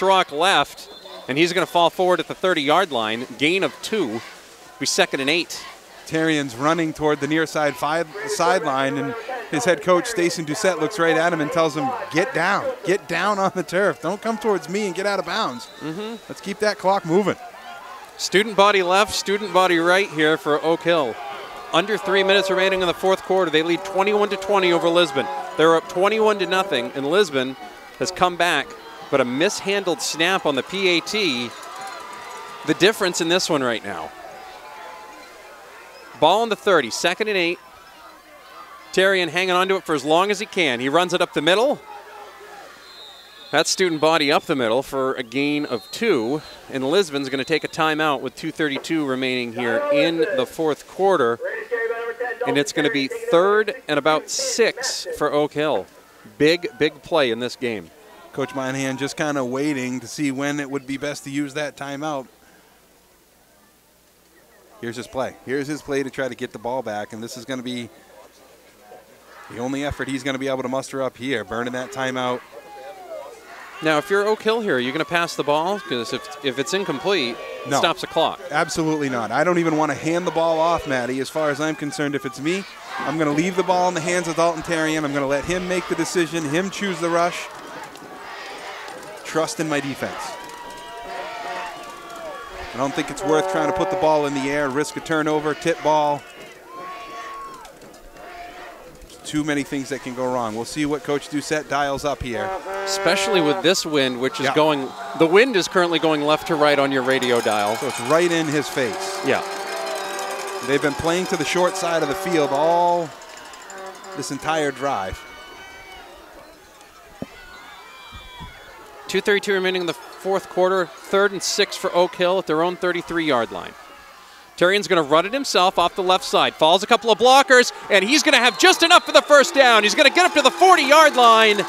Rock left, and he's going to fall forward at the 30-yard line. Gain of 2. Be 2nd and 8. Terrian's running toward the near side sideline, and his head coach, Stacey Doucette, looks right at him and tells him, get down on the turf. Don't come towards me and get out of bounds. Let's keep that clock moving. Student body left, student body right here for Oak Hill. Under 3 minutes remaining in the fourth quarter. They lead 21-20 over Lisbon. They're up 21-0, and Lisbon has come back, but a mishandled snap on the PAT, the difference in this one right now. Ball on the 30, 2nd and 8. Terrian hanging on to it for as long as he can. He runs it up the middle. That's student body up the middle for a gain of 2. And Lisbon's going to take a timeout with 2:32 remaining here in the fourth quarter. And it's going to be 3rd and about 6 for Oak Hill. Big play in this game. Coach Monahan just kind of waiting to see when it would be best to use that timeout. Here's his play. Here's his play to try to get the ball back, and this is going to be the only effort he's going to be able to muster up here, burning that timeout. Now, if you're Oak Hill here, are you going to pass the ball? Because if it's incomplete, it stops the clock. Absolutely not. I don't even want to hand the ball off, Maddie. As far as I'm concerned, if it's me, I'm going to leave the ball in the hands of Dalton Terrian. I'm going to let him make the decision, him choose the rush. Trust in my defense. I don't think it's worth trying to put the ball in the air, risk a turnover, tip ball. Too many things that can go wrong. We'll see what Coach Doucette dials up here. Especially with this wind, which is going, the wind is currently going left to right on your radio dial. So it's right in his face. Yeah. They've been playing to the short side of the field all this entire drive. 2:32 remaining in the fourth quarter. 3rd and 6 for Oak Hill at their own 33-yard line. Terrian's going to run it himself off the left side. Falls a couple of blockers, and he's going to have just enough for the first down. He's going to get up to the 40-yard line,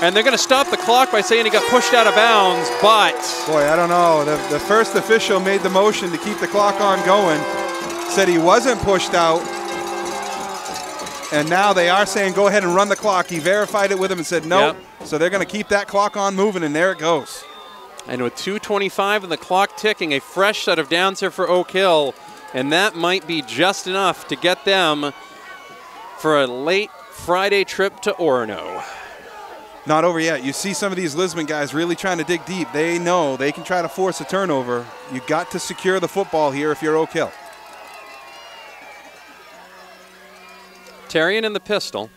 and they're going to stop the clock by saying he got pushed out of bounds, but... Boy, I don't know. The first official made the motion to keep the clock on going, said he wasn't pushed out, and now they are saying go ahead and run the clock. He verified it with him and said nope. Yep. So they're going to keep that clock on moving, and there it goes. And with 2:25 and the clock ticking, a fresh set of downs here for Oak Hill, and that might be just enough to get them for a late Friday trip to Orono. Not over yet. You see some of these Lisbon guys really trying to dig deep. They know they can try to force a turnover. You got to secure the football here if you're Oak Hill. Terrian in the pistol.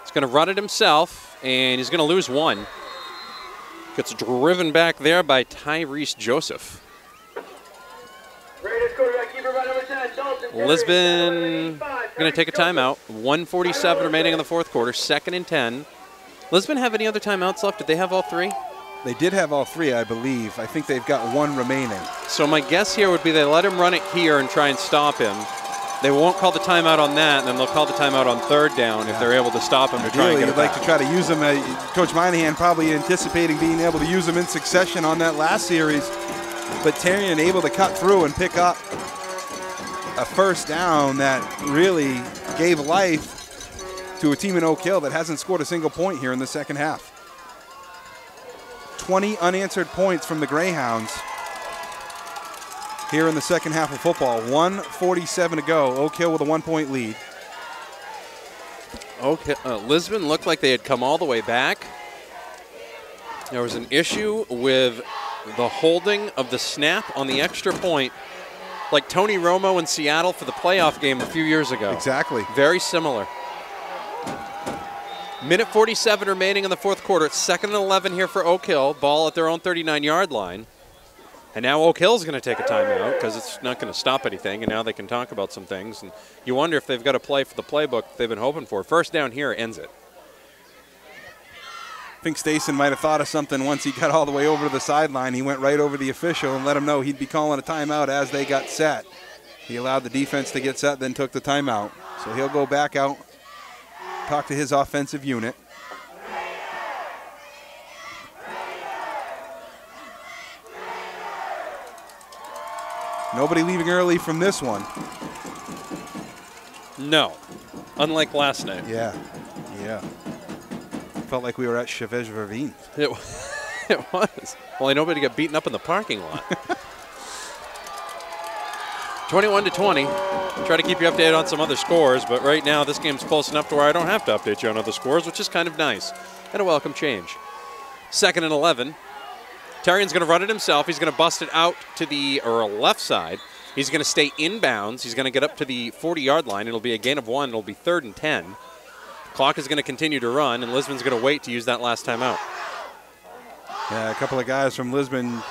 He's going to run it himself, and he's going to lose 1. Gets driven back there by Tyrese Joseph. Lisbon going to take a timeout. 1:47 remaining in the fourth quarter, 2nd and 10. Lisbon have any other timeouts left? Did they have all 3? They did have all 3, I believe. I think they've got 1 remaining. So my guess here would be they let him run it here and try and stop him. They won't call the timeout on that, and then they'll call the timeout on 3rd down if they're able to stop him to try and get it back. You'd like to try to use him. Coach Monahan probably anticipating being able to use him in succession on that last series, but Terrian able to cut through and pick up a first down that really gave life to a team in Oak Hill that hasn't scored a single point here in the second half. 20 unanswered points from the Greyhounds here in the second half of football. 1:47 to go. Oak Hill with a 1-point lead. Okay, Lisbon looked like they had come all the way back. There was an issue with the holding of the snap on the extra point, like Tony Romo in Seattle for the playoff game a few years ago. Exactly. Very similar. Minute 47 remaining in the fourth quarter. It's 2nd and 11 here for Oak Hill. Ball at their own 39-yard line. And now Oak Hill's going to take a timeout because it's not going to stop anything, and now they can talk about some things. And you wonder if they've got a play for the playbook they've been hoping for. First down here ends it. I think Stacey might have thought of something once he got all the way over to the sideline. He went right over the official and let him know he'd be calling a timeout as they got set. He allowed the defense to get set, then took the timeout. So he'll go back out, talk to his offensive unit. Nobody leaving early from this one. No, unlike last night. Yeah. Felt like we were at Chavez Ravine. It was. Well, nobody got beaten up in the parking lot. 21-20. Try to keep you updated on some other scores, but right now this game's close enough to where I don't have to update you on other scores, which is kind of nice and a welcome change. 2nd and 11. Terrian's going to run it himself. He's going to bust it out to the left side. He's going to stay inbounds. He's going to get up to the 40-yard line. It'll be a gain of 1. It'll be 3rd and 10. Clock is going to continue to run, and Lisbon's going to wait to use that last timeout. Yeah, a couple of guys from Lisbon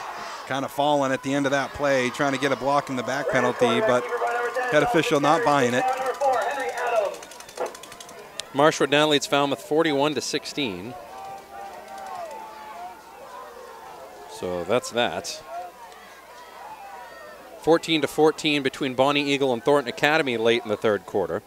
kind of falling at the end of that play, trying to get a block in the back penalty, but head official not buying it. Marshwood now leads Falmouth 41-16. So that's that. 14-14 between Bonnie Eagle and Thornton Academy late in the 3rd quarter.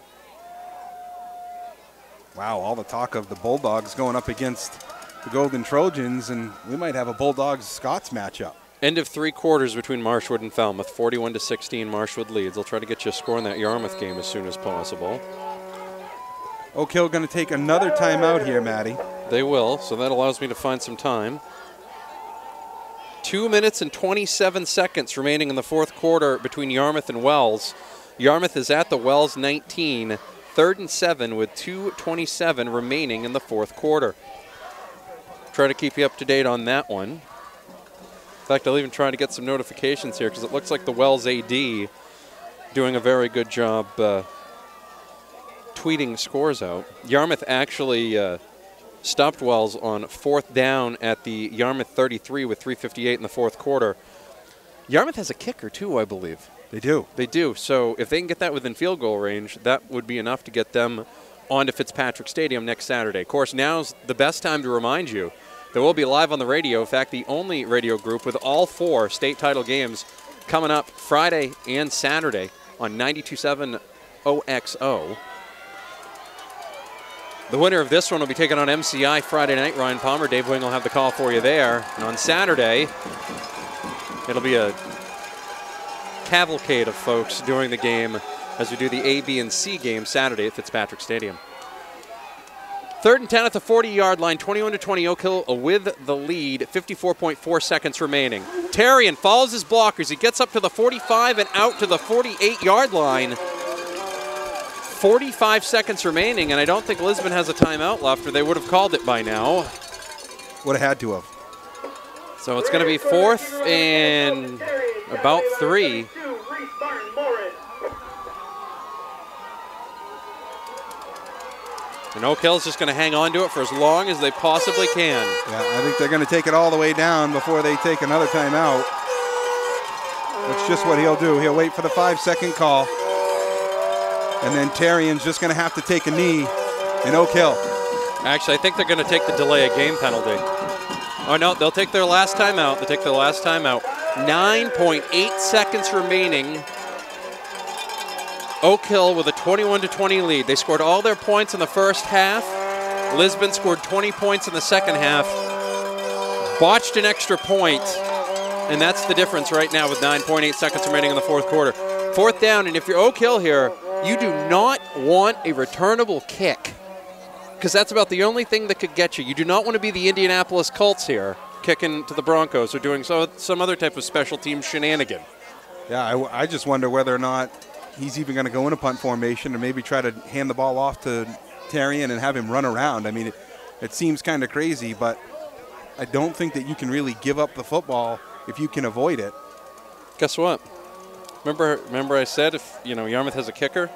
Wow, all the talk of the Bulldogs going up against the Golden Trojans, and we might have a Bulldogs-Scots matchup. End of 3 quarters between Marshwood and Falmouth. 41-16, Marshwood leads. They'll try to get you a score in that Yarmouth game as soon as possible. Oak Hill going to take another timeout here, Matty. They will, so that allows me to find some time. 2 minutes and 27 seconds remaining in the 4th quarter between Yarmouth and Wells. Yarmouth is at the Wells 19, 3rd and 7 with 2:27 remaining in the 4th quarter. Try to keep you up to date on that one. In fact, I'll even try to get some notifications here because it looks like the Wells AD doing a very good job tweeting scores out. Yarmouth actually stopped Wells on 4th down at the Yarmouth 33 with 3:58 in the 4th quarter. Yarmouth has a kicker too, I believe. They do. They do. So if they can get that within field goal range, that would be enough to get them onto Fitzpatrick Stadium next Saturday. Of course, now's the best time to remind you that we'll be live on the radio. In fact, the only radio group with all 4 state title games coming up Friday and Saturday on 92.7 OXO. The winner of this one will be taking on MCI Friday night. Ryan Palmer, Dave Wing will have the call for you there. And on Saturday, it'll be a cavalcade of folks during the game as we do the A, B, and C game Saturday at Fitzpatrick Stadium. 3rd and 10 at the 40-yard line, 21-20 Oak Hill with the lead, 54.4 seconds remaining. Terrian follows his blockers. He gets up to the 45 and out to the 48-yard line. 45 seconds remaining, and I don't think Lisbon has a timeout left, or they would have called it by now. Would have had to have. So it's going to be 4th and about 3. And Oak Hill's just going to hang on to it for as long as they possibly can. Yeah, I think they're going to take it all the way down before they take another timeout. That's just what he'll do. He'll wait for the 5-second call. And then Terrian's just going to have to take a knee in Oak Hill. Actually, I think they're going to take the delay of game penalty. Oh, no, they'll take their last timeout. They'll take their last timeout. 9.8 seconds remaining. Oak Hill with a 21-20 lead. They scored all their points in the first half. Lisbon scored 20 points in the second half. Botched an extra point, and that's the difference right now with 9.8 seconds remaining in the 4th quarter. 4th down, and if you're Oak Hill here, you do not want a returnable kick because that's about the only thing that could get you. You do not want to be the Indianapolis Colts here, kicking to the Broncos or doing some other type of special team shenanigan. Yeah, I just wonder whether or not he's even going to go in a punt formation and maybe try to hand the ball off to Terrian and have him run around. I mean, it seems kind of crazy, but I don't think that you can really give up the football if you can avoid it. Guess what? Remember I said if, Yarmouth has a kicker?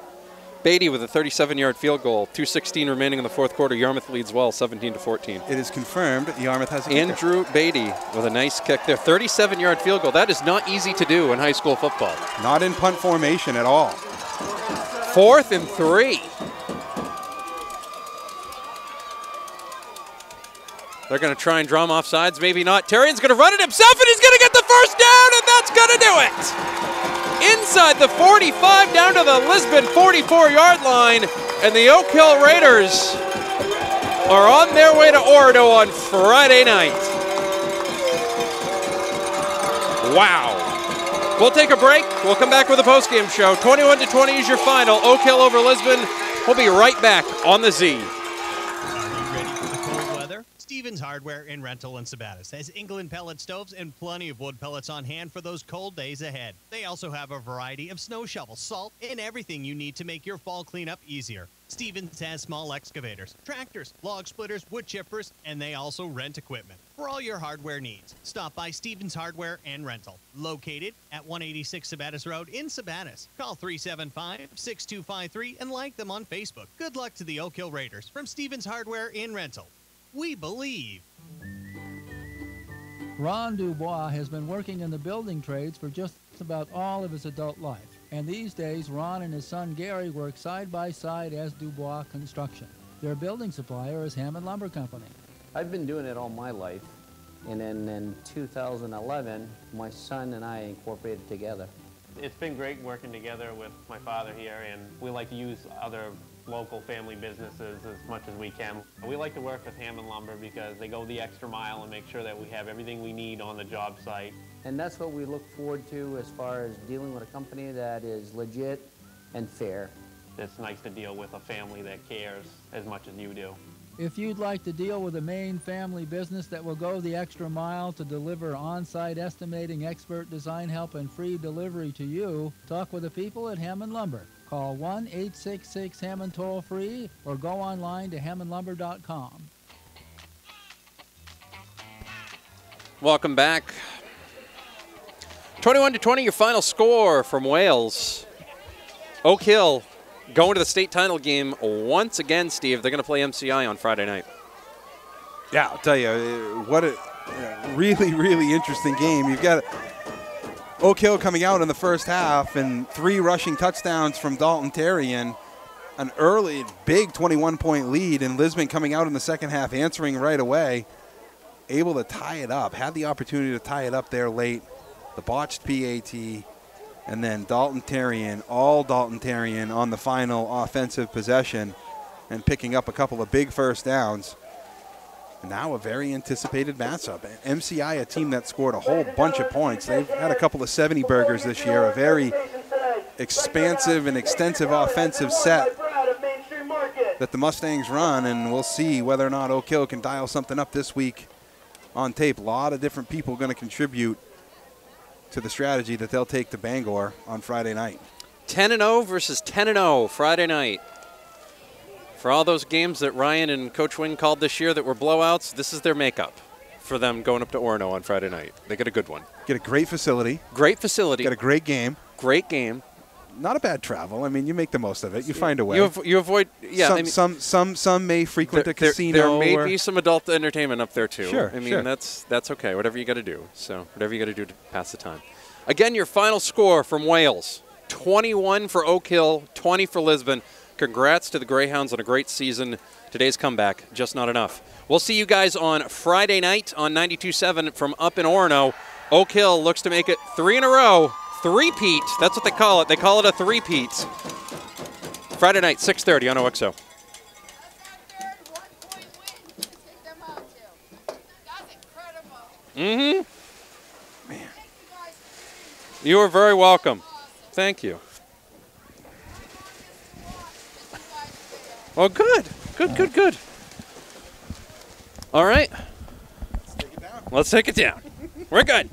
Beatty with a 37-yard field goal, 2:16 remaining in the 4th quarter. Yarmouth leads well, 17-14. It is confirmed that Yarmouth has a kicker. Andrew Beatty with a nice kick there. 37-yard field goal. That is not easy to do in high school football. Not in punt formation at all. 4th and 3. They're going to try and drum off sides, maybe not. Terrian's going to run it himself, and he's going to get the first down, and that's going to do it. Inside the 45, down to the Lisbon 44-yard line, and the Oak Hill Raiders are on their way to Orono on Friday night. Wow. We'll take a break. We'll come back with a postgame show. 21-20 is your final. Oak Hill over Lisbon. We'll be right back on the Z. Are you ready for the cold weather? Steve Stevens Hardware and Rental in Sabattis has England pellet stoves and plenty of wood pellets on hand for those cold days ahead. They also have a variety of snow shovels, salt, and everything you need to make your fall cleanup easier. Stevens has small excavators, tractors, log splitters, wood chippers, and they also rent equipment. For all your hardware needs, stop by Stevens Hardware and Rental, located at 186 Sabattis Road in Sabattis. Call 375-6253 and like them on Facebook. Good luck to the Oak Hill Raiders from Stevens Hardware and Rental. We believe. Ron Dubois has been working in the building trades for just about all of his adult life. And these days, Ron and his son Gary work side by side as Dubois Construction. Their building supplier is Hammond Lumber Company. I've been doing it all my life, and then in 2011, my son and I incorporated together. It's been great working together with my father here, and we like to use other local family businesses as much as we can. We like to work with Hammond Lumber because they go the extra mile and make sure that we have everything we need on the job site. And that's what we look forward to as far as dealing with a company that is legit and fair. It's nice to deal with a family that cares as much as you do. If you'd like to deal with a Maine family business that will go the extra mile to deliver on-site estimating, expert design help, and free delivery to you, talk with the people at Hammond Lumber. Call 1-866-HAMMOND toll-free or go online to hammondlumber.com. Welcome back. 21-20, your final score from Wales. Oak Hill going to the state title game once again, Steve. They're going to play MCI on Friday night. Yeah, I'll tell you, what a really, really interesting game. You've got Oak Hill coming out in the first half and 3 rushing touchdowns from Dalton Terry and an early big 21-point lead, and Lisbon coming out in the second half answering right away, able to tie it up, had the opportunity to tie it up there late, the botched PAT, and then Dalton Terrian, all Dalton Terrian on the final offensive possession and picking up a couple of big first downs. And now a very anticipated matchup. MCI, a team that scored a whole bunch of points. They've had a couple of 70 burgers this year, a very expansive and extensive offensive set that the Mustangs run, and we'll see whether or not Oak Hill can dial something up this week on tape. A lot of different people going to contribute to the strategy that they'll take to Bangor on Friday night. 10-0 versus 10-0 Friday night. For all those games that Ryan and Coach Wynn called this year that were blowouts, this is their makeup for them going up to Orono on Friday night. They get a good one. Get a great facility. Great facility. Get a great game. Great game. Not a bad travel. I mean, you make the most of it. You find a way. You avoid. Yeah. Some may frequent a casino. There may be some adult entertainment up there too. Sure. I mean, sure. that's okay. Whatever you got to do. So whatever you got to do to pass the time. Again, your final score from Wales: 21 for Oak Hill, 20 for Lisbon. Congrats to the Greyhounds on a great season. Today's comeback, just not enough. We'll see you guys on Friday night on 92.7 from up in Orono. Oak Hill looks to make it 3 in a row. Three-peat. That's what they call it. They call it a three-peat. Friday night, 6:30 on OXO. Mm-hmm. Man. You are very welcome. Thank you. Well, good. Good. All right. Let's take it down. Let's take it down. We're good.